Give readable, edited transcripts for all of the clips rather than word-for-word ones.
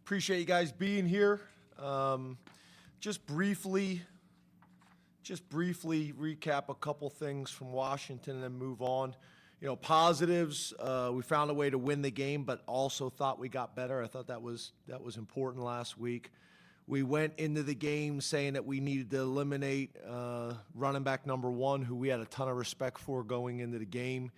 Appreciate you guys being here. Just briefly recap a couple things from Washington and then move on. Positives, we found a way to win the game, but also thought we got better. I thought that was important last week. We went into the game saying that we needed to eliminate running back number 1, who we had a ton of respect for going into the game.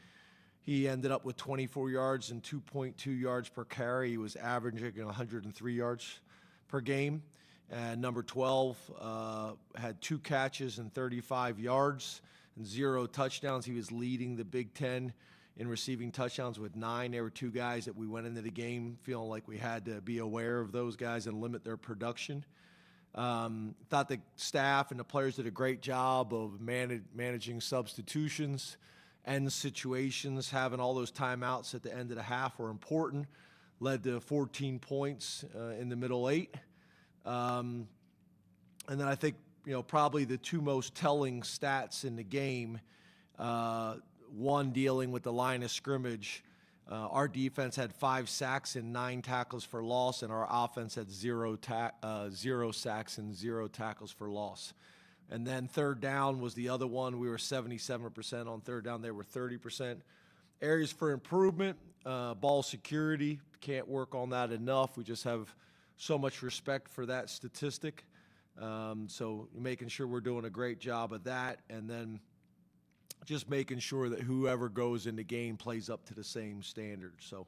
He ended up with 24 yards and 2.2 yards per carry. He was averaging 103 yards per game. And number 12 had 2 catches and 35 yards and 0 touchdowns. He was leading the Big Ten in receiving touchdowns with 9. There were 2 guys that we went into the game feeling like we had to be aware of those guys and limit their production. Thought the staff and the players did a great job of managing substitutions and situations. Having all those timeouts at the end of the half were important. Led to 14 points in the middle 8. And then I think, probably the 2 most telling stats in the game, one dealing with the line of scrimmage. Our defense had 5 sacks and 9 tackles for loss, and our offense had 0 sacks and 0 tackles for loss. And then third down was the other one. We were 77% on third down. They were 30%. Areas for improvement, ball security. Can't work on that enough. We just have so much respect for that statistic. So making sure we're doing a great job of that. And then just making sure that whoever goes in the game plays up to the same standard. So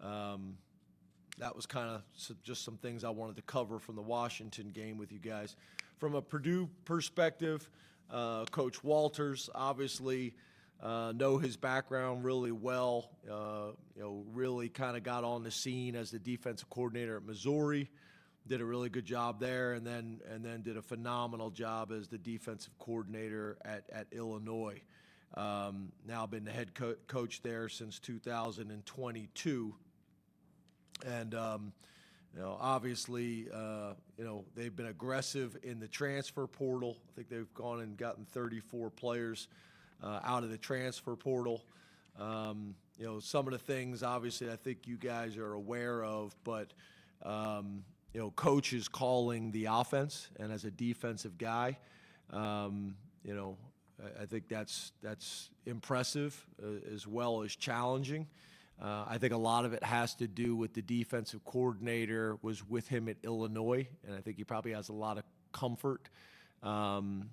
that was kind of just some things I wanted to cover from the Washington game with you guys. From a Purdue perspective, Coach Walters, obviously know his background really well. Really kind of got on the scene as the defensive coordinator at Missouri. Did a really good job there, and then did a phenomenal job as the defensive coordinator at Illinois. Now been the head coach there since 2022, and obviously, they've been aggressive in the transfer portal. I think they've gone and gotten 34 players out of the transfer portal. Some of the things, obviously, I think you guys are aware of, but, Coach is calling the offense, and as a defensive guy, I think that's impressive as well as challenging. I think a lot of it has to do with the defensive coordinator was with him at Illinois, and I think he probably has a lot of comfort, in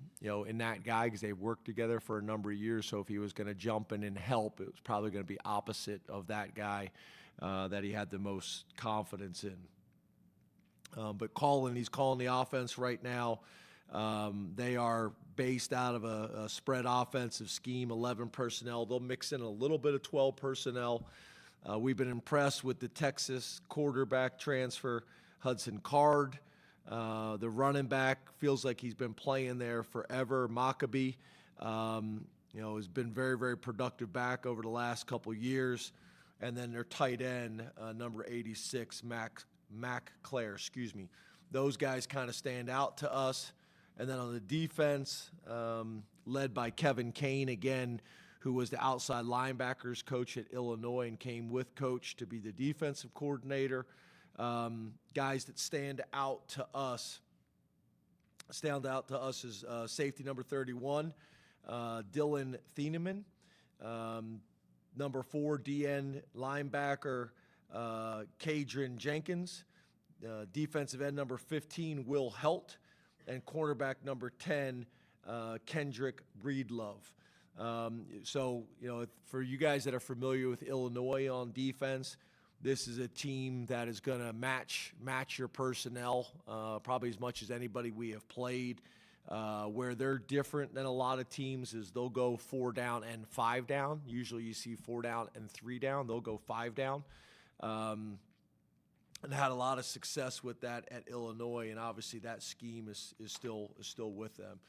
that guy because they've worked together for a number of years. So if he was going to jump in and help, it was probably going to be opposite of that guy that he had the most confidence in. But he's calling the offense right now. They are based out of a spread offensive scheme, 11 personnel. They'll mix in a little bit of 12 personnel. We've been impressed with the Texas quarterback transfer, Hudson Card. The running back feels like he's been playing there forever. Maccabee, has been very, very productive back over the last couple years. And then their tight end, number 86, Mac Clare, Those guys kind of stand out to us. And then on the defense, led by Kevin Kane again, who was the outside linebackers coach at Illinois and came with Coach to be the defensive coordinator. Guys that stand out to us is safety number 31, Dylan Thieneman. Number 4, DN linebacker, Kadrian Jenkins. Defensive end number 15, Will Helt. And cornerback number 10, Kendrick Breedlove. For you guys that are familiar with Illinois on defense, this is a team that is going to match your personnel probably as much as anybody we have played. Where they're different than a lot of teams is they'll go 4 down and 5 down. Usually you see 4 down and 3 down. They'll go 5 down. And had a lot of success with that at Illinois, and obviously that scheme is still with them.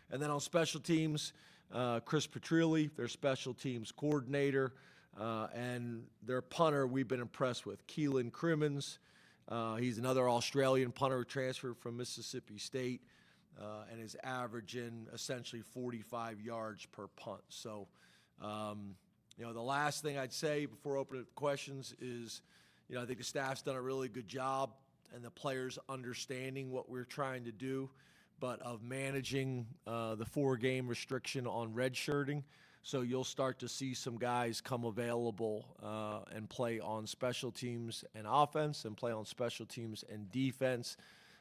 And then on special teams, Chris Petrilli, their special teams coordinator, and their punter we've been impressed with, Keelan Crimmins. He's another Australian punter transferred from Mississippi State, and is averaging essentially 45 yards per punt. So, the last thing I'd say before opening up questions is, I think the staff's done a really good job and the players understanding what we're trying to do, but of managing the 4-game restriction on redshirting. So you'll start to see some guys come available and play on special teams and offense and play on special teams and defense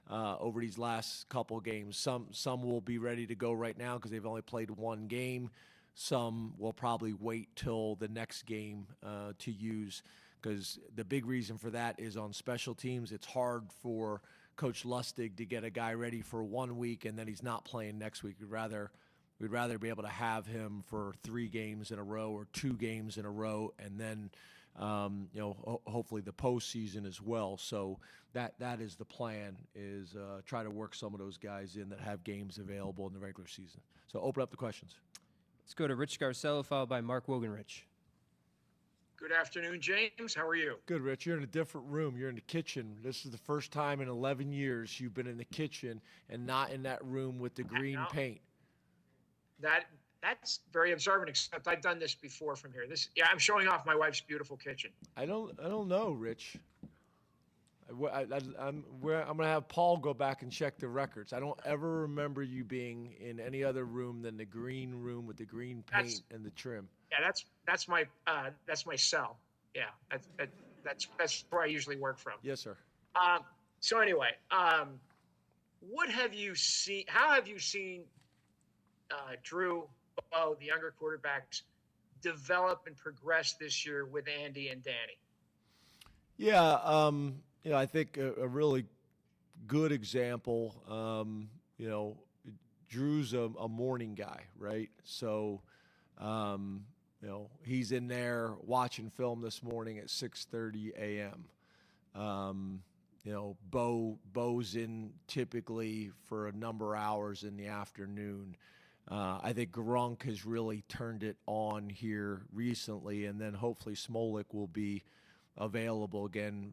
over these last couple games. Some will be ready to go right now because they've only played 1 game. Some will probably wait till the next game to use, because the big reason for that is on special teams. It's hard for Coach Lustig to get a guy ready for 1 week and then he's not playing next week. We'd rather be able to have him for 3 games in a row or 2 games in a row, and then hopefully the postseason as well. So that is the plan, is try to work some of those guys in that have games available in the regular season. So open up the questions. Let's go to Rich Garcello, followed by Mark Wogenrich. Good afternoon, James. How are you? Good, Rich. You're in a different room. You're in the kitchen. This is the first time in 11 years you've been in the kitchen and not in that room with the green paint. That's very observant, except I've done this before from here. I'm showing off my wife's beautiful kitchen. I don't know, Rich. I'm going to have Paul go back and check the records. I don't ever remember you being in any other room than the green room with the green paint and the trim. Yeah, that's my cell. Yeah, that's where I usually work from. Yes, sir. So anyway, what have you seen? How have you seen Drew, Bo, the younger quarterbacks, develop and progress this year with Andy and Danny? Yeah, I think a really good example. Drew's a morning guy, right? So, he's in there watching film this morning at 6:30 a.m. Bo's in typically for a number of hours in the afternoon. I think Grunk has really turned it on here recently, and then hopefully Smolik will be available again,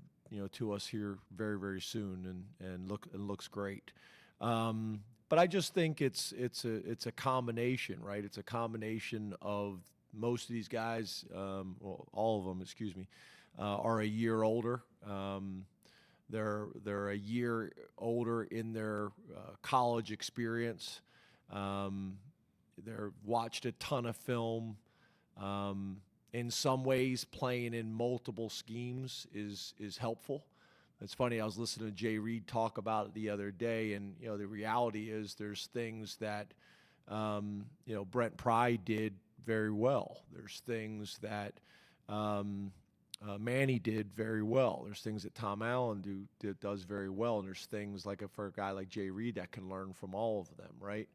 to us here very, very soon, and looks great. But I just think it's a combination, right? It's a combination of most of these guys, all of them, are a year older. They're a year older in their college experience. They're watched a ton of film. In some ways, playing in multiple schemes is helpful. It's funny, I was listening to Jay Reed talk about it the other day, and the reality is there's things that Brent Pry did very well. There's things that Manny did very well. There's things that Tom Allen does very well, and there's things like for a guy like Jay Reed that can learn from all of them, right?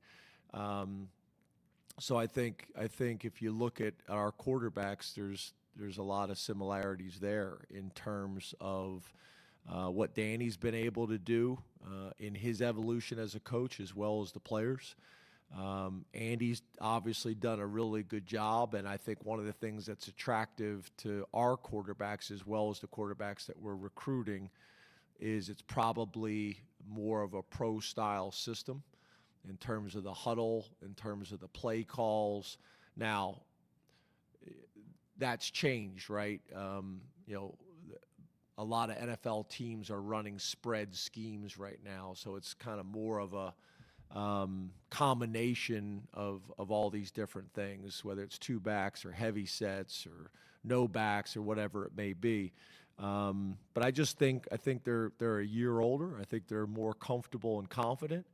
So I think if you look at our quarterbacks, there's a lot of similarities there in terms of what Danny's been able to do in his evolution as a coach, as well as the players. Andy's obviously done a really good job, and I think one of the things that's attractive to our quarterbacks, as well as the quarterbacks that we're recruiting, is it's probably more of a pro-style system in terms of the huddle, in terms of the play calls. Now, that's changed, right? A lot of NFL teams are running spread schemes right now, so it's kind of more of a combination of all these different things, whether it's 2 backs or heavy sets or no backs or whatever it may be. But I think they're a year older. I think they're more comfortable and confident.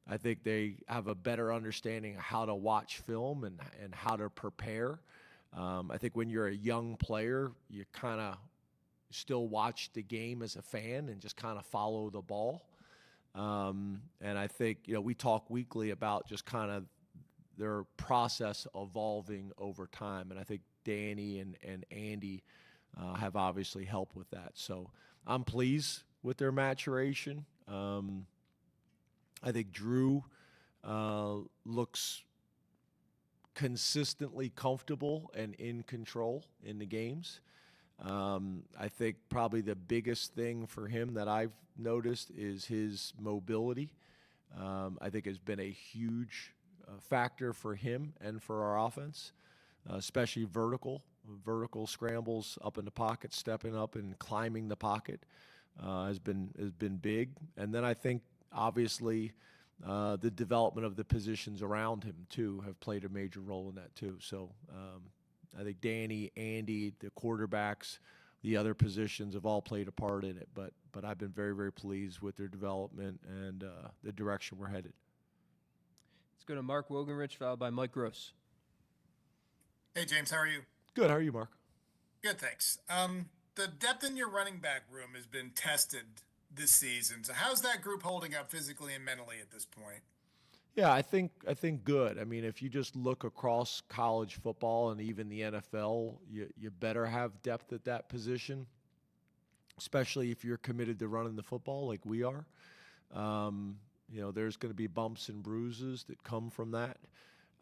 I think they have a better understanding of how to watch film and how to prepare. I think when you're a young player, you kind of still watch the game as a fan and just kind of follow the ball. And I think, we talk weekly about just kind of their process evolving over time. And I think Danny and Andy have obviously helped with that. So I'm pleased with their maturation. I think Drew looks consistently comfortable and in control in the games. I think probably the biggest thing for him that I've noticed is his mobility. I think has been a huge factor for him and for our offense, especially vertical scrambles up in the pocket, stepping up and climbing the pocket. has been big. And then I think obviously the development of the positions around him too have played a major role in that too. So I think Danny, Andy, the quarterbacks, the other positions have all played a part in it. But I've been very, very pleased with their development and the direction we're headed. Let's go to Mark Wogenrich, followed by Mike Gross. Hey, James, how are you? Good. How are you, Mark? Good, thanks. The depth in your running back room has been tested this season. So how's that group holding up physically and mentally at this point? Yeah, I think good. I mean, if you just look across college football and even the NFL, you better have depth at that position, especially if you're committed to running the football like we are. There's going to be bumps and bruises that come from that.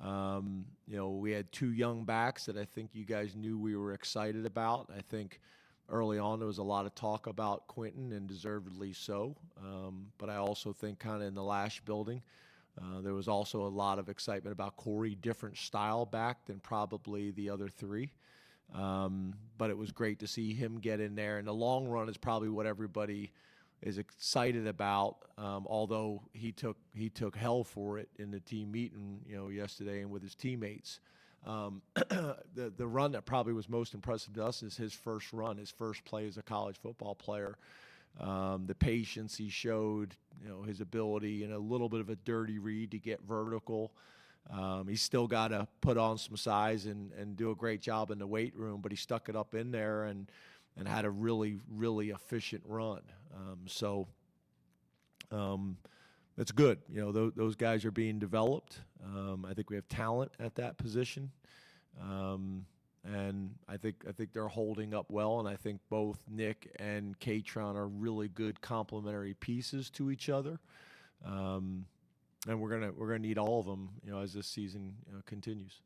We had two young backs that I think you guys knew we were excited about. I think early on there was a lot of talk about Quentin, and deservedly so. But I also think kind of in the Lash building, there was also a lot of excitement about Corey, different style back than probably the other three. But it was great to see him get in there. In the long run is probably what everybody is excited about, although he took hell for it in the team meeting, yesterday and with his teammates. The run that probably was most impressive to us is his first run, his first play as a college football player. The patience he showed, his ability and a little bit of a dirty read to get vertical. He's still got to put on some size and do a great job in the weight room, but he stuck it up in there and had a really, really efficient run. It's good. Those guys are being developed. I think we have talent at that position. And I think they're holding up well, and I think both Nick and Katron are really good complementary pieces to each other. And we're gonna need all of them, as this season continues.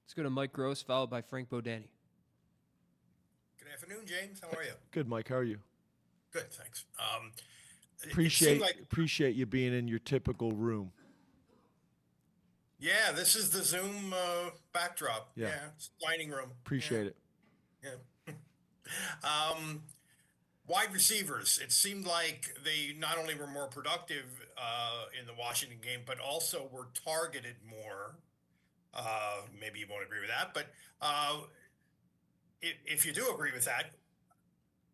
Let's go to Mike Gross, followed by Frank Bodani. Good afternoon, James. How are you? Good, Mike. How are you? Good, thanks. Appreciate you being in your typical room. Yeah, this is the Zoom backdrop. Yeah. It's dining room. Appreciate it. Yeah. Wide receivers. It seemed like they not only were more productive in the Washington game, but also were targeted more. Maybe you won't agree with that, but if you do agree with that,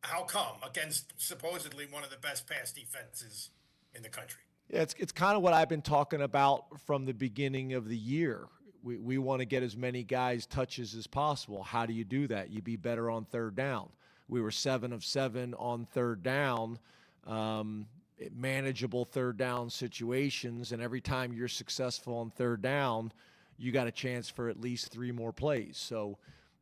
how come against supposedly one of the best pass defenses in the country? Yeah, it's kind of what I've been talking about from the beginning of the year. We want to get as many guys touches as possible. How do you do that? You be better on third down. We were 7 of 7 on third down, manageable third down situations, and every time you're successful on third down, you got a chance for at least 3 more plays. So,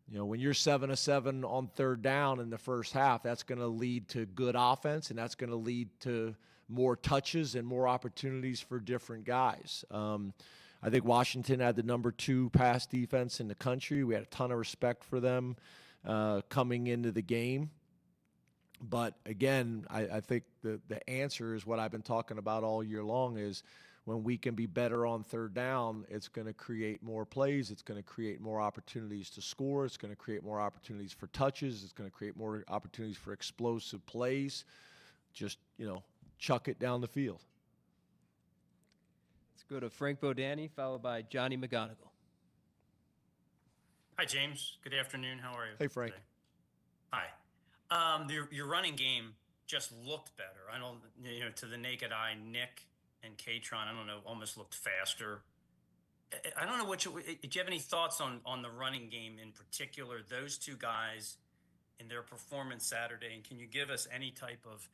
when you're 7 of 7 on third down in the first half, that's going to lead to good offense, and that's going to lead to more touches and more opportunities for different guys. I think Washington had the number 2 pass defense in the country. We had a ton of respect for them coming into the game. But again, I think the answer is what I've been talking about all year long is when we can be better on third down, it's going to create more plays. It's going to create more opportunities to score. It's going to create more opportunities for touches. It's going to create more opportunities for explosive plays. Just, chuck it down the field. Let's go to Frank Bodani, followed by Johnny McGonigal. Hi, James. Good afternoon. How are you? Hey, Frank. Today? Hi. Your running game just looked better. I don't, to the naked eye, Nick and Katron, almost looked faster. I don't know do you have any thoughts on the running game in particular, those two guys in their performance Saturday? And can you give us any type of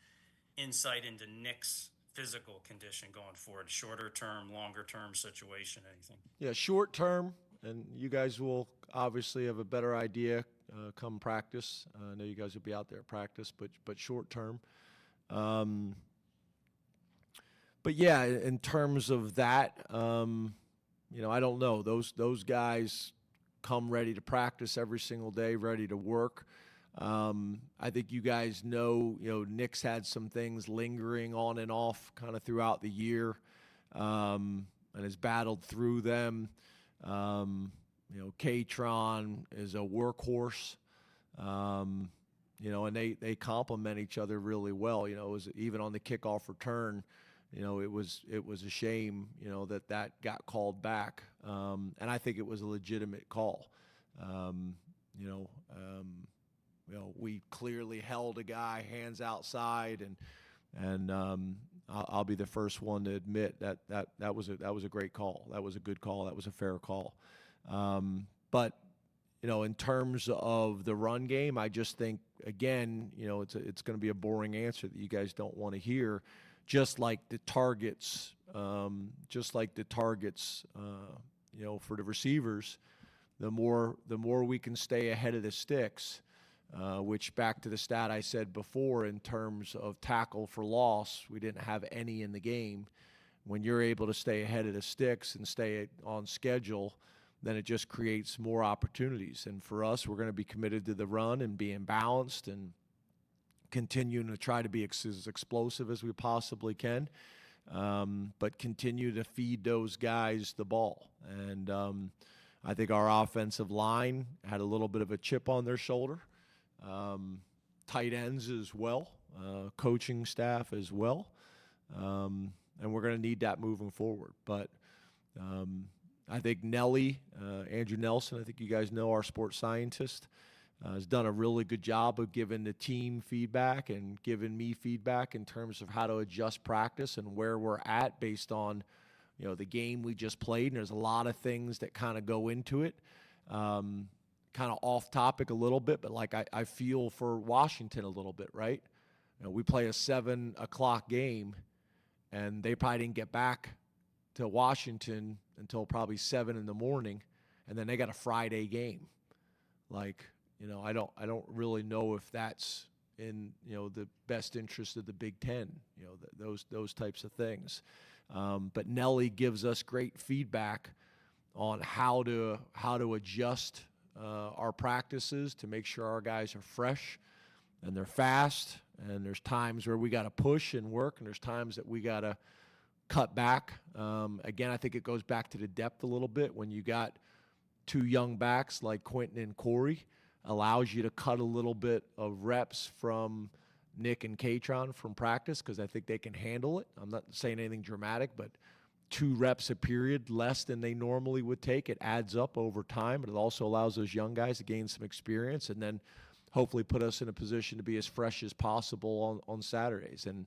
insight into Nick's physical condition going forward, shorter term, longer term situation, anything? Yeah, short term, and you guys will obviously have a better idea come practice. I know you guys will be out there at practice, but short term. But yeah, in terms of that, I don't know. Those guys come ready to practice every single day, ready to work. I think you guys know, Nick's had some things lingering on and off kind of throughout the year, and has battled through them. Katron is a workhorse. and they complement each other really well. It was even on the kickoff return, it was a shame, that got called back. And I think it was a legitimate call. We clearly held a guy hands outside, and I'll be the first one to admit that was a great call. That was a good call. That was a fair call. But in terms of the run game, I just think, again, it's going to be a boring answer that you guys don't want to hear. Just like the targets, for the receivers, the more we can stay ahead of the sticks, which, back to the stat I said before, in terms of tackle for loss, we didn't have any in the game. When you're able to stay ahead of the sticks and stay on schedule, then it just creates more opportunities. And for us, we're going to be committed to the run and being balanced and continuing to try to be as explosive as we possibly can, but continue to feed those guys the ball. And I think our offensive line had a little bit of a chip on their shoulder. Tight ends as well, coaching staff as well. And we're going to need that moving forward. But I think Nelly, Andrew Nelson, I think you guys know, our sports scientist, has done a really good job of giving the team feedback and giving me feedback in terms of how to adjust practice and where we're at based on, the game we just played. And there's a lot of things that kind of go into it. Kind of off topic a little bit, but like I feel for Washington a little bit, right? We play a 7 o'clock game, and they probably didn't get back to Washington until probably 7 in the morning, and then they got a Friday game. I don't really know if that's in the best interest of the Big Ten. Those types of things. But Nelly gives us great feedback on how to adjust our practices to make sure our guys are fresh and they're fast. And there's times where we got to push and work, and there's times that we got to cut back. Again, I think it goes back to the depth a little bit. When you got two young backs like Quentin and Corey, allows you to cut a little bit of reps from Nick and Katron from practice, because I think they can handle it. I'm not saying anything dramatic, but 2 reps a period less than they normally would take. It adds up over time, but it also allows those young guys to gain some experience and then hopefully put us in a position to be as fresh as possible on Saturdays. And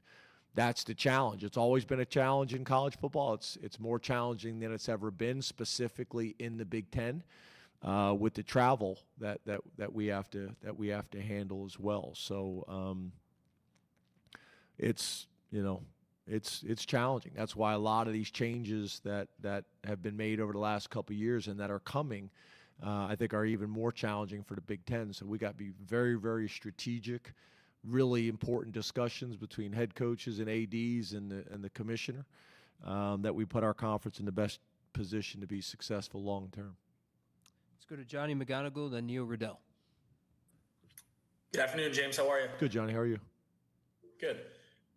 that's the challenge. It's always been a challenge in college football. It's more challenging than it's ever been, specifically in the Big Ten, with the travel that we have to handle as well. So it's challenging. That's why a lot of these changes that have been made over the last couple of years and that are coming, I think, are even more challenging for the Big Ten. So we got to be very, very strategic. Really important discussions between head coaches and ADs and the commissioner, that we put our conference in the best position to be successful long term. Let's go to Johnny McGonigal, then Neil Riddell. Good afternoon, James. How are you? Good, Johnny. How are you? Good.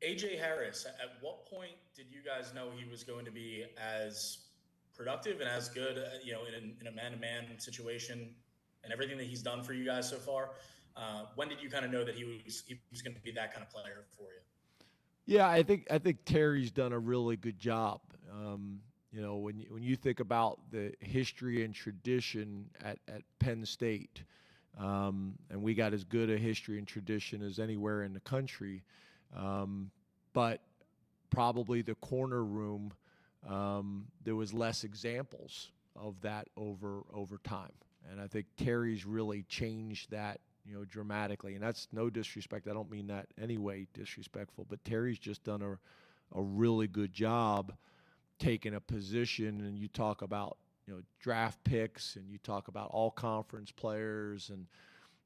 AJ Harris, at what point did you guys know he was going to be as productive and as good, in a man-to-man situation and everything that he's done for you guys so far? When did you kind of know that he was going to be that kind of player for you? Yeah, I think Terry's done a really good job. When you think about the history and tradition at Penn State, and we got as good a history and tradition as anywhere in the country, but probably the corner room, there was less examples of that over time. And I think Terry's really changed that, dramatically. And that's no disrespect. I don't mean that any way disrespectful, but Terry's just done a really good job taking a position. And you talk about, draft picks, and you talk about all conference players and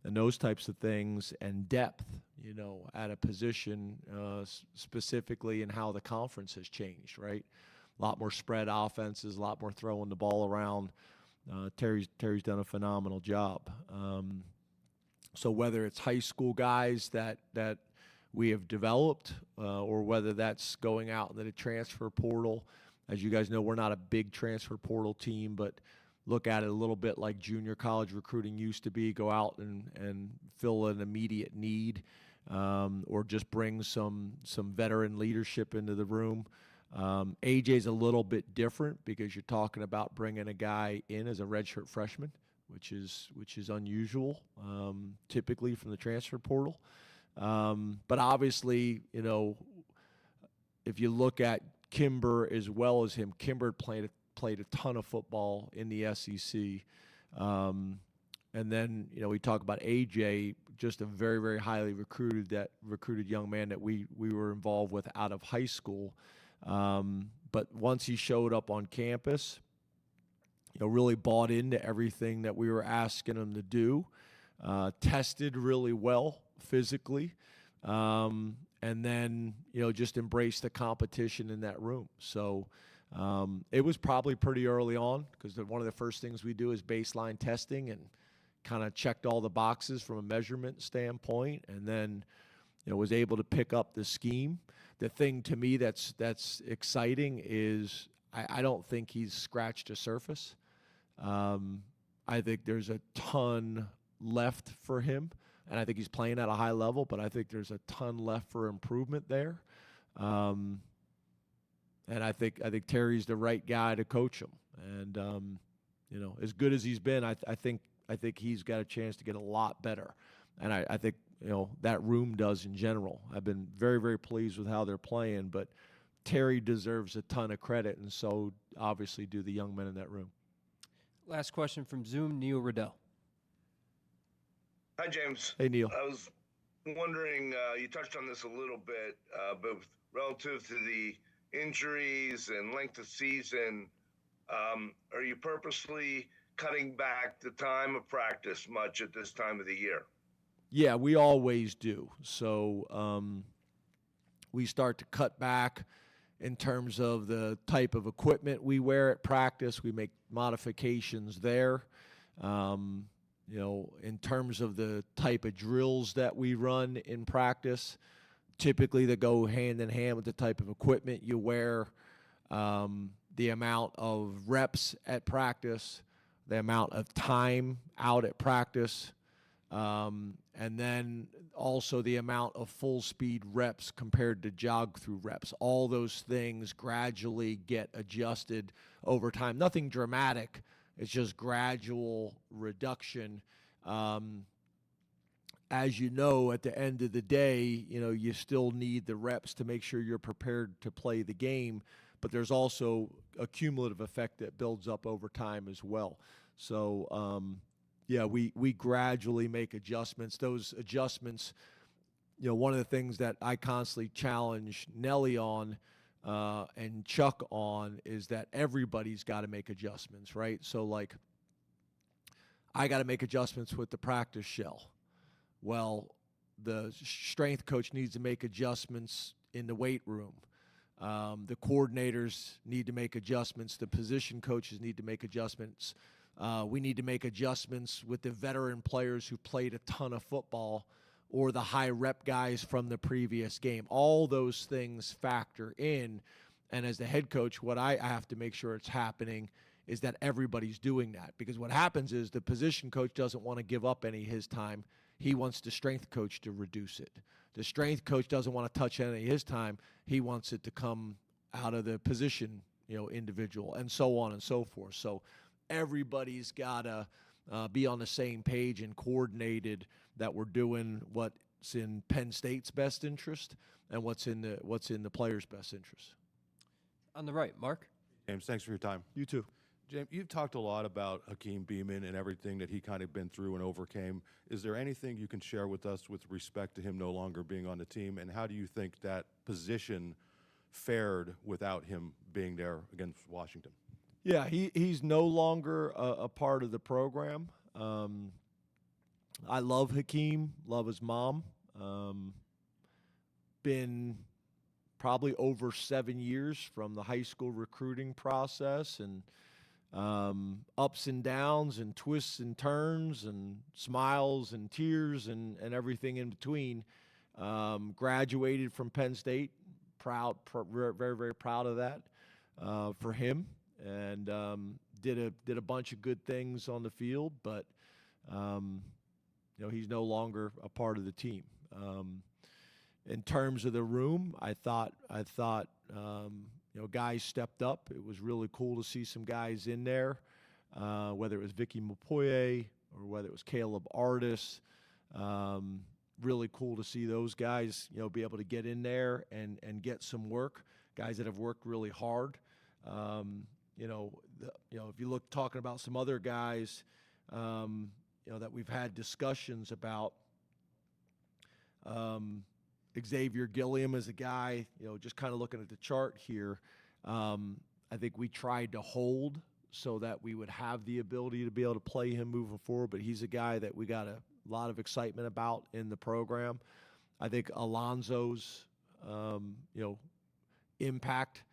those types of things, and depth, at a position, specifically in how the conference has changed, right? A lot more spread offenses, a lot more throwing the ball around. Terry's done a phenomenal job. So whether it's high school guys that we have developed, or whether that's going out into the transfer portal, as you guys know, we're not a big transfer portal team, but look at it a little bit like junior college recruiting used to be, go out and fill an immediate need, or just bring some veteran leadership into the room. AJ's a little bit different because you're talking about bringing a guy in as a redshirt freshman, which is unusual, typically from the transfer portal. But obviously, if you look at Kimber as well as him, Kimber played a ton of football in the SEC. And then, we talk about AJ, just a very, very highly recruited young man that we were involved with out of high school. But once he showed up on campus, really bought into everything that we were asking him to do, tested really well physically, and then, just embraced the competition in that room. So it was probably pretty early on because one of the first things we do is baseline testing and kind of checked all the boxes from a measurement standpoint, and then, was able to pick up the scheme. The thing to me that's exciting is I don't think he's scratched the surface. I think there's a ton left for him, and I think he's playing at a high level, but I think there's a ton left for improvement there. And I think Terry's the right guy to coach him. And as good as he's been, I think he's got a chance to get a lot better. And I think that room does in general. I've been very, very pleased with how they're playing, but Terry deserves a ton of credit, and so obviously do the young men in that room. Last question from Zoom, Neil Riddell. Hi, James. Hey, Neil. I was wondering, you touched on this a little bit, but relative to the injuries and length of season, are you purposely cutting back the time of practice much at this time of the year? Yeah, we always do. So we start to cut back in terms of the type of equipment we wear at practice. We make modifications there. In terms of the type of drills that we run in practice, typically they go hand in hand with the type of equipment you wear, the amount of reps at practice, the amount of time out at practice, and then also the amount of full speed reps compared to jog through reps. All those things gradually get adjusted over time. Nothing dramatic. It's just gradual reduction. As you know, at the end of the day, you still need the reps to make sure you're prepared to play the game, but there's also a cumulative effect that builds up over time as well. So, we gradually make adjustments. Those adjustments, one of the things that I constantly challenge Nelly on and Chuck on is that everybody's got to make adjustments, right? So, like, I got to make adjustments with the practice shell. Well, the strength coach needs to make adjustments in the weight room. The coordinators need to make adjustments. The position coaches need to make adjustments. We need to make adjustments with the veteran players who played a ton of football or the high rep guys from the previous game. All those things factor in. And as the head coach, what I have to make sure it's happening is that everybody's doing that. Because what happens is the position coach doesn't want to give up any of his time. He wants the strength coach to reduce it. The strength coach doesn't want to touch any of his time. He wants it to come out of the position, individual, and so on and so forth. So everybody's got to be on the same page and coordinated that we're doing what's in Penn State's best interest and what's in the players' best interest. On the right, Mark. James, thanks for your time. You too. James, you've talked a lot about Hakeem Beamon and everything that he kind of been through and overcame. Is there anything you can share with us with respect to him no longer being on the team, and how do you think that position fared without him being there against Washington? Yeah, he's no longer a part of the program. I love Hakeem, love his mom. Been probably over 7 years from the high school recruiting process, and ups and downs and twists and turns and smiles and tears and everything in between. Graduated from Penn State, very, very proud of that for him. And did a bunch of good things on the field, but he's no longer a part of the team. In terms of the room, I thought guys stepped up. It was really cool to see some guys in there, whether it was Vicky Mapoye or whether it was Caleb Artis. Really cool to see those guys, be able to get in there and get some work. Guys that have worked really hard. If you look talking about some other guys, that we've had discussions about. Xavier Gilliam is a guy, just kind of looking at the chart here. I think we tried to hold so that we would have the ability to be able to play him moving forward, but he's a guy that we got a lot of excitement about in the program. I think Alonzo's, impact,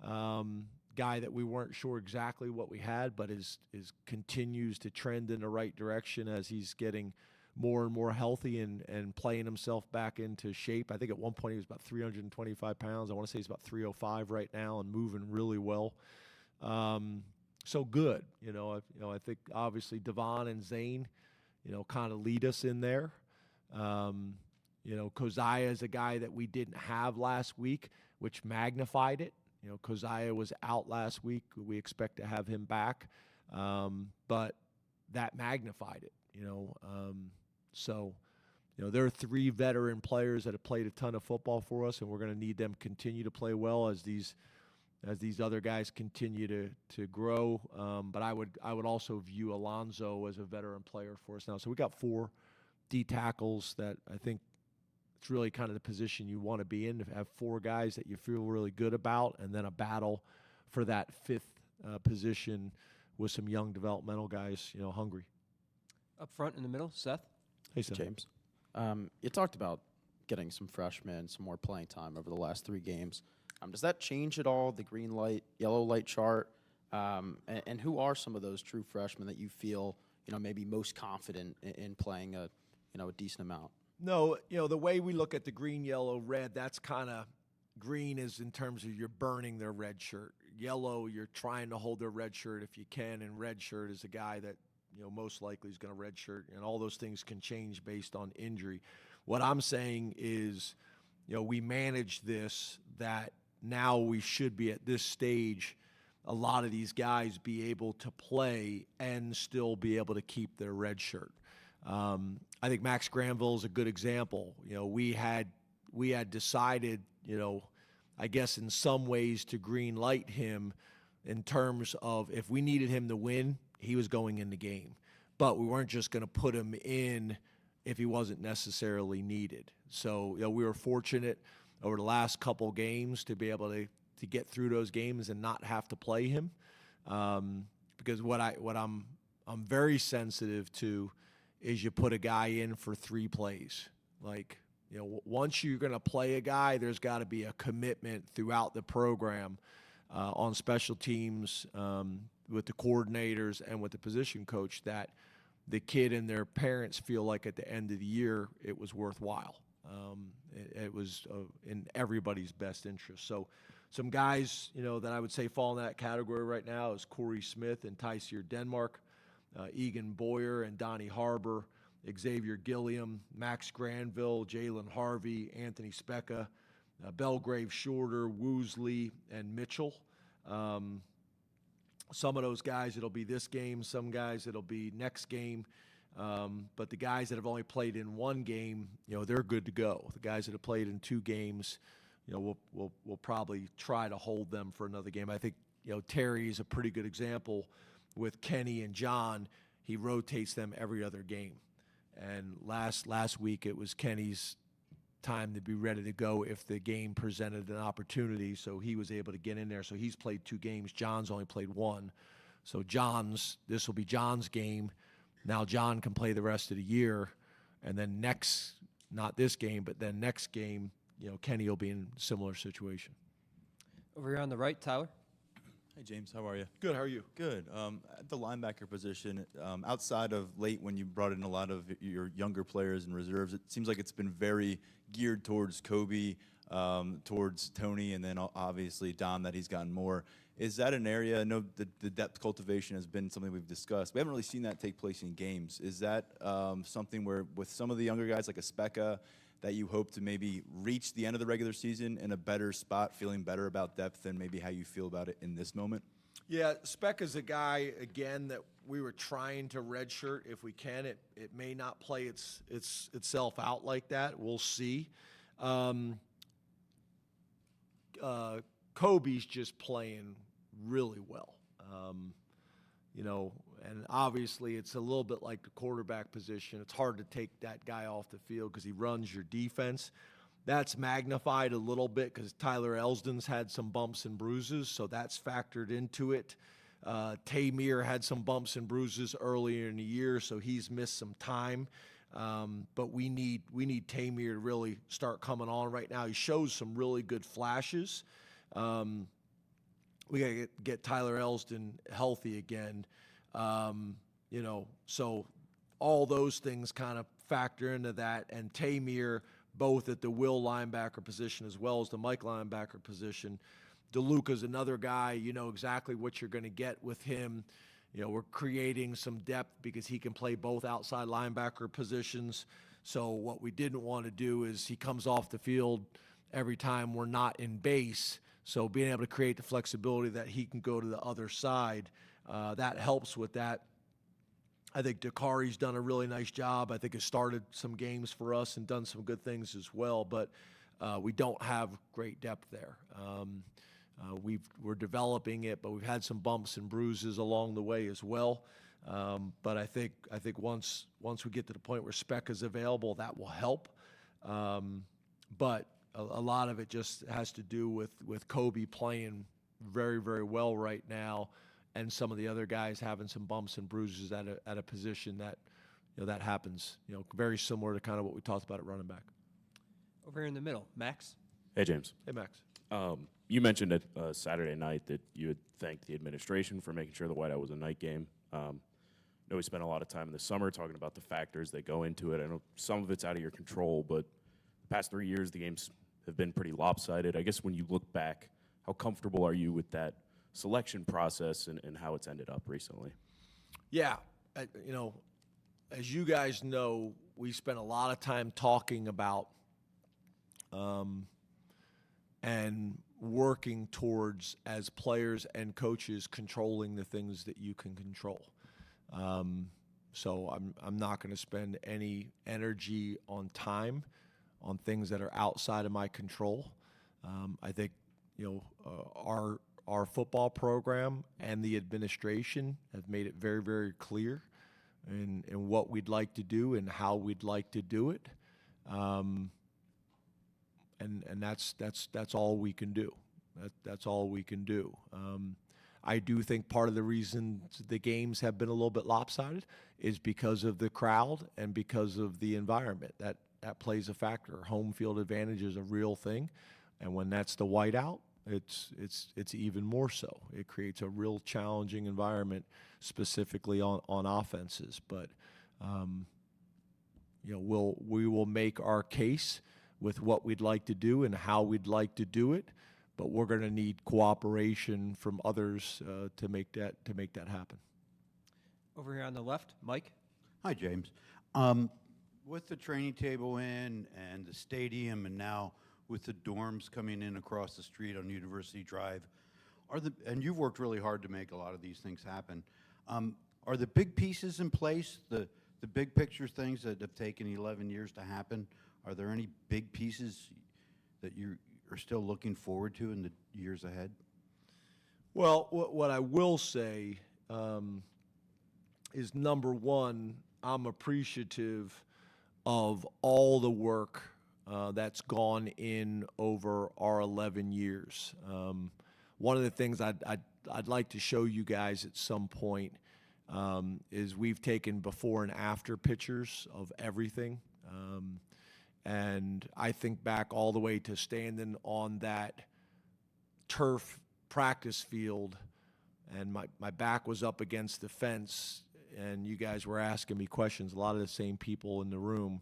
guy that we weren't sure exactly what we had, but is continues to trend in the right direction as he's getting more and more healthy and playing himself back into shape. I think at one point he was about 325 pounds. I want to say he's about 305 right now and moving really well. So good. I think obviously Devon and Zane, kind of lead us in there. Keziah is a guy that we didn't have last week, which magnified it. Keziah was out last week. We expect to have him back. But that magnified it, So, there are 3 veteran players that have played a ton of football for us, and we're going to need them to continue to play well as these other guys continue to grow. But I would also view Alonzo as a veteran player for us now. So we got 4 D tackles that I think it's really kind of the position you want to be in, to have 4 guys that you feel really good about, and then a battle for that 5th position with some young developmental guys, hungry. Up front in the middle, Seth. Hey, Seth. James. You talked about getting some freshmen, some more playing time over the last 3 games. Does that change at all the green light, yellow light chart? And who are some of those true freshmen that you feel, maybe most confident in playing a decent amount? No, the way we look at the green, yellow, red, that's kind of green is in terms of you're burning their red shirt. Yellow, you're trying to hold their red shirt if you can, and red shirt is a guy that most likely is going to redshirt, and all those things can change based on injury. What I'm saying is, we manage this, that now we should be at this stage, a lot of these guys be able to play and still be able to keep their red shirt. I think Max Granville is a good example. We had decided, I guess in some ways to green light him in terms of if we needed him to win, he was going in the game. But we weren't just going to put him in if he wasn't necessarily needed. So, we were fortunate over the last couple games to be able to get through those games and not have to play him. Because what I'm very sensitive to is you put a guy in for 3 plays. Like, once you're going to play a guy, there's got to be a commitment throughout the program on special teams, with the coordinators and with the position coach, that the kid and their parents feel like at the end of the year it was worthwhile. It was in everybody's best interest. So some guys, that I would say fall in that category right now is Corey Smith and Tysier Denmark, Egan Boyer and Donnie Harbor, Xavier Gilliam, Max Granville, Jalen Harvey, Anthony Specca, Belgrave Shorter, Woosley, and Mitchell. Some of those guys, it'll be this game. Some guys, it'll be next game. But the guys that have only played in 1 game, they're good to go. The guys that have played in 2 games, we'll probably try to hold them for another game. I think, Terry is a pretty good example with Kenny and John. He rotates them every other game. And last week it was Kenny's time to be ready to go if the game presented an opportunity, so he was able to get in there. So he's played 2 games. John's only played 1. So this will be John's game. Now John can play the rest of the year, and then not this game, but then next game, Kenny will be in a similar situation. Over here on the right, Tyler. Hey, James, how are you? Good, how are you? Good. At the linebacker position, outside of late when you brought in a lot of your younger players and reserves, it seems like it's been very geared towards Kobe towards Tony, and then obviously Dom that he's gotten more. Is that an area? I know the depth cultivation has been something we've discussed. We haven't really seen that take place in games. Is that something where, with some of the younger guys like a Specca, that you hope to maybe reach the end of the regular season in a better spot, feeling better about depth than maybe how you feel about it in this moment? Yeah, Speck is a guy, again, that we were trying to redshirt if we can. It may not play itself out like that. We'll see. Kobe's just playing really well. And obviously it's a little bit like the quarterback position. It's hard to take that guy off the field because he runs your defense. That's magnified a little bit because Tyler Elsdon's had some bumps and bruises, so that's factored into it. Tamir had some bumps and bruises earlier in the year, so he's missed some time. But we need Tamir to really start coming on right now. He shows some really good flashes. We got to get Tyler Elsdon healthy again. So all those things kind of factor into that. And Tamir, both at the will linebacker position as well as the Mike linebacker position. DeLuca's another guy, you know exactly what you're going to get with him. We're creating some depth because he can play both outside linebacker positions. So what we didn't want to do is he comes off the field every time we're not in base. So being able to create the flexibility that he can go to the other side, that helps with that. I think Dakari's done a really nice job. I think has started some games for us and done some good things as well, but we don't have great depth there. We're developing it, but we've had some bumps and bruises along the way as well. But I think once we get to the point where Speck is available, that will help. But a lot of it just has to do with Kobe playing very, very well right now, and some of the other guys having some bumps and bruises at a position that that happens. Very similar to kind of what we talked about at running back. Over here in the middle, Max. Hey, James. Hey, Max. You mentioned it Saturday night that you had thanked the administration for making sure the whiteout was a night game. I know we spent a lot of time in the summer talking about the factors that go into it. I know some of it's out of your control, but the past 3 years, the games have been pretty lopsided. I guess when you look back, how comfortable are you with that selection process and how it's ended up recently? Yeah, as you guys know, we spent a lot of time talking about and working towards, as players and coaches, controlling the things that you can control. So I'm not going to spend any energy on time on things that are outside of my control. I think our football program and the administration have made it very, very clear in what we'd like to do and how we'd like to do it. And that's all we can do. That's all we can do. I do think part of the reason the games have been a little bit lopsided is because of the crowd and because of the environment. That plays a factor. Home field advantage is a real thing, and when that's the whiteout, it's even more so. It creates a real challenging environment, specifically on offenses. But we will make our case with what we'd like to do and how we'd like to do it, but we're going to need cooperation from others to make that happen. Over here on the left, Mike. Hi, James. With the training table in and the stadium, and now with the dorms coming in across the street on University Drive, and you've worked really hard to make a lot of these things happen. Are the big pieces in place, the big picture things that have taken 11 years to happen? Are there any big pieces that you are still looking forward to in the years ahead? Well, what I will say is, number one, I'm appreciative of all the work that's gone in over our 11 years. One of the things I'd like to show you guys at some point is we've taken before and after pictures of everything. And I think back all the way to standing on that turf practice field, and my back was up against the fence, and you guys were asking me questions, a lot of the same people in the room.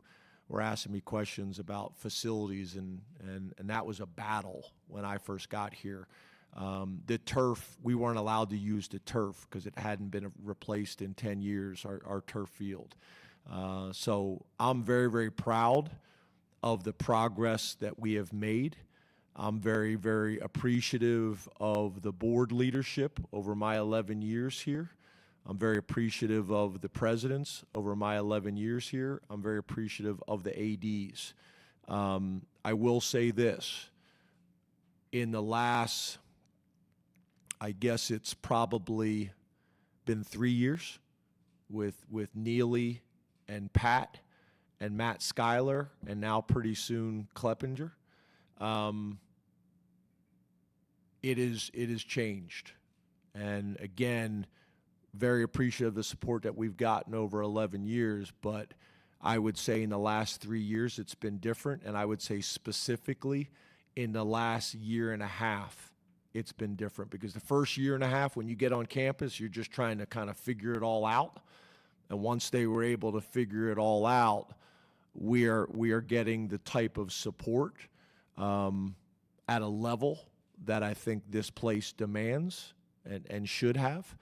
were asking me questions about facilities, and that was a battle when I first got here. The turf, we weren't allowed to use the turf because it hadn't been replaced in 10 years, our turf field. So I'm very, very proud of the progress that we have made. I'm very, very appreciative of the board leadership over my 11 years here. I'm very appreciative of the presidents over my 11 years here. I'm very appreciative of the ADs. I will say this. In the last, I guess it's probably been 3 years with Neely and Pat and Matt Schuyler, and now pretty soon Kleppinger. It is changed. And again, very appreciative of the support that we've gotten over 11 years, but I would say in the last 3 years it's been different, and I would say specifically in the last year and a half it's been different, because the first year and a half when you get on campus, you're just trying to kind of figure it all out. And once they were able to figure it all out, we are getting the type of support at a level that I think this place demands and should have.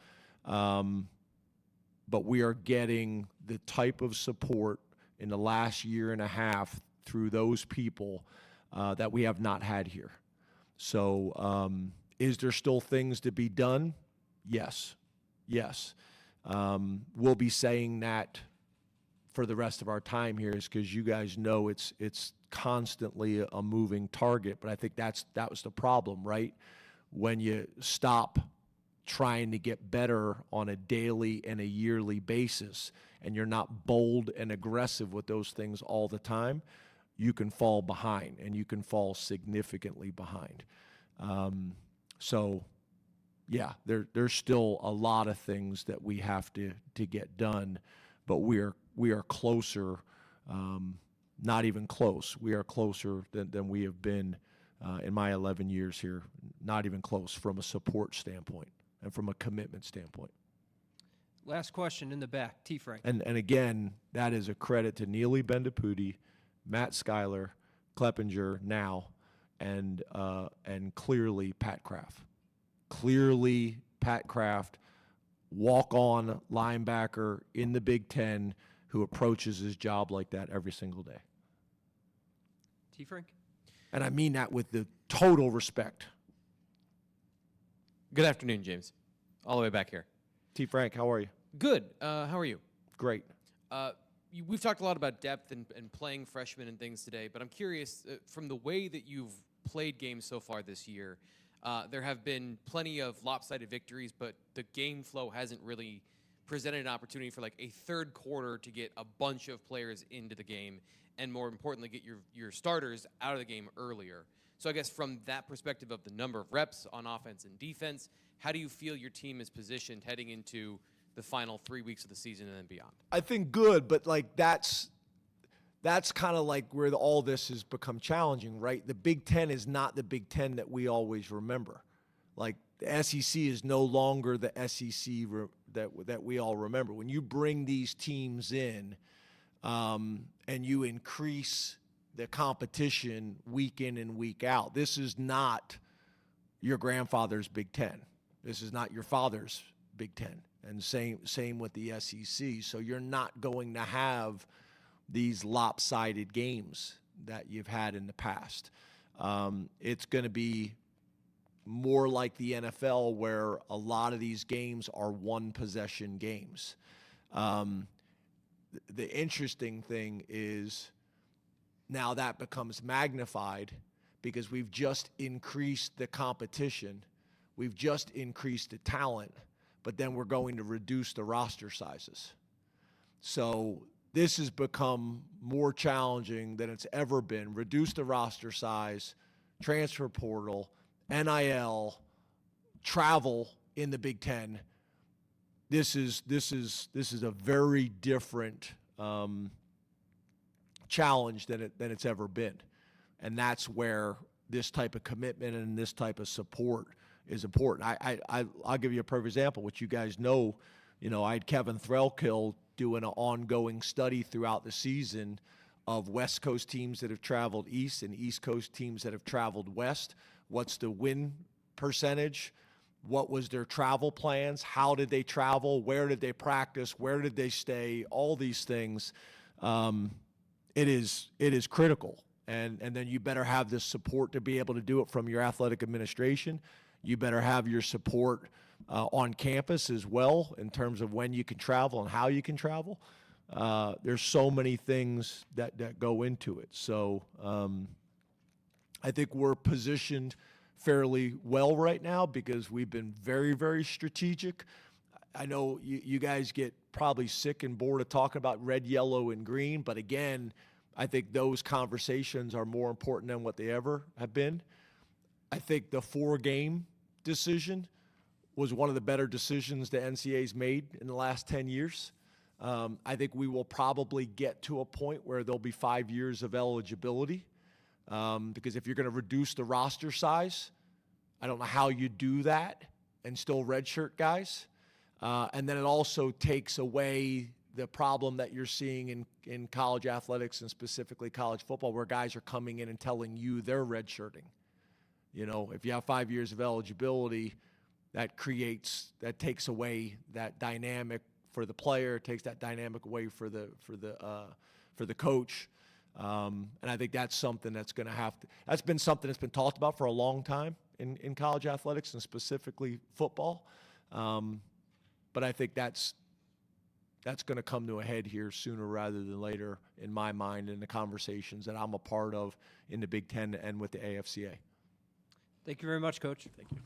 But we are getting the type of support in the last year and a half through those people that we have not had here. So is there still things to be done? Yes. Yes. We'll be saying that for the rest of our time here, is because you guys know it's constantly a moving target. But I think that was the problem, right? When you stop trying to get better on a daily and a yearly basis, and you're not bold and aggressive with those things all the time, you can fall behind, and you can fall significantly behind. So, yeah, there's still a lot of things that we have to get done, but we are closer, not even close. We are closer than we have been in my 11 years here, not even close from a support standpoint and from a commitment standpoint. Last question in the back, T. Frank. And again, that is a credit to Neely Bendapudi, Matt Schuyler, Kleppinger now, and clearly Pat Kraft. Clearly Pat Kraft, walk-on linebacker in the Big Ten, who approaches his job like that every single day. T. Frank? And I mean that with the total respect. Good afternoon, James. All the way back here. T. Frank, how are you? Good. How are you? Great. We've talked a lot about depth and playing freshmen and things today, but I'm curious, from the way that you've played games so far this year, there have been plenty of lopsided victories, but the game flow hasn't really presented an opportunity for like a third quarter to get a bunch of players into the game, and more importantly, get your starters out of the game earlier. So I guess from that perspective of the number of reps on offense and defense, how do you feel your team is positioned heading into the final 3 weeks of the season and then beyond? I think good, but like that's kind of like where all this has become challenging, right? The Big Ten is not the Big Ten that we always remember. Like the SEC is no longer the SEC that we all remember. When you bring these teams in and you increase the competition week in and week out, this is not your grandfather's Big Ten. This is not your father's Big Ten. And same with the SEC. So you're not going to have these lopsided games that you've had in the past. It's going to be more like the NFL, where a lot of these games are one-possession games. The interesting thing is now that becomes magnified because we've just increased the competition. We've just increased the talent, but then we're going to reduce the roster sizes. So this has become more challenging than it's ever been. Reduce the roster size, transfer portal, NIL, travel in the Big Ten. This is a very different challenge than it's ever been, and that's where this type of commitment and this type of support is important. I'll give you a perfect example, which you guys know. I had Kevin Threlkill doing an ongoing study throughout the season of West Coast teams that have traveled east and East Coast teams that have traveled west. What's the win percentage? What was their travel plans? How did they travel? Where did they practice? Where did they stay? All these things. It is critical. And then you better have the support to be able to do it from your athletic administration. You better have your support on campus as well in terms of when you can travel and how you can travel. There's so many things that go into it. So I think we're positioned fairly well right now because we've been very, very strategic. I know you guys get probably sick and bored of talking about red, yellow, and green, but again, I think those conversations are more important than what they ever have been. I think the 4-game decision was one of the better decisions the NCAA's made in the last 10 years. I think we will probably get to a point where there'll be 5 years of eligibility because if you're going to reduce the roster size, I don't know how you do that and still redshirt guys. And then it also takes away the problem that you're seeing in college athletics and specifically college football where guys are coming in and telling you they're redshirting. You know, if you have 5 years of eligibility, that takes away that dynamic for the player, takes that dynamic away for the coach. And I think that's something that's going to that's been something that's been talked about for a long time in college athletics and specifically football. But I think that's going to come to a head here sooner rather than later, in my mind, in the conversations that I'm a part of in the Big Ten and with the AFCA. Thank you very much, Coach. Thank you.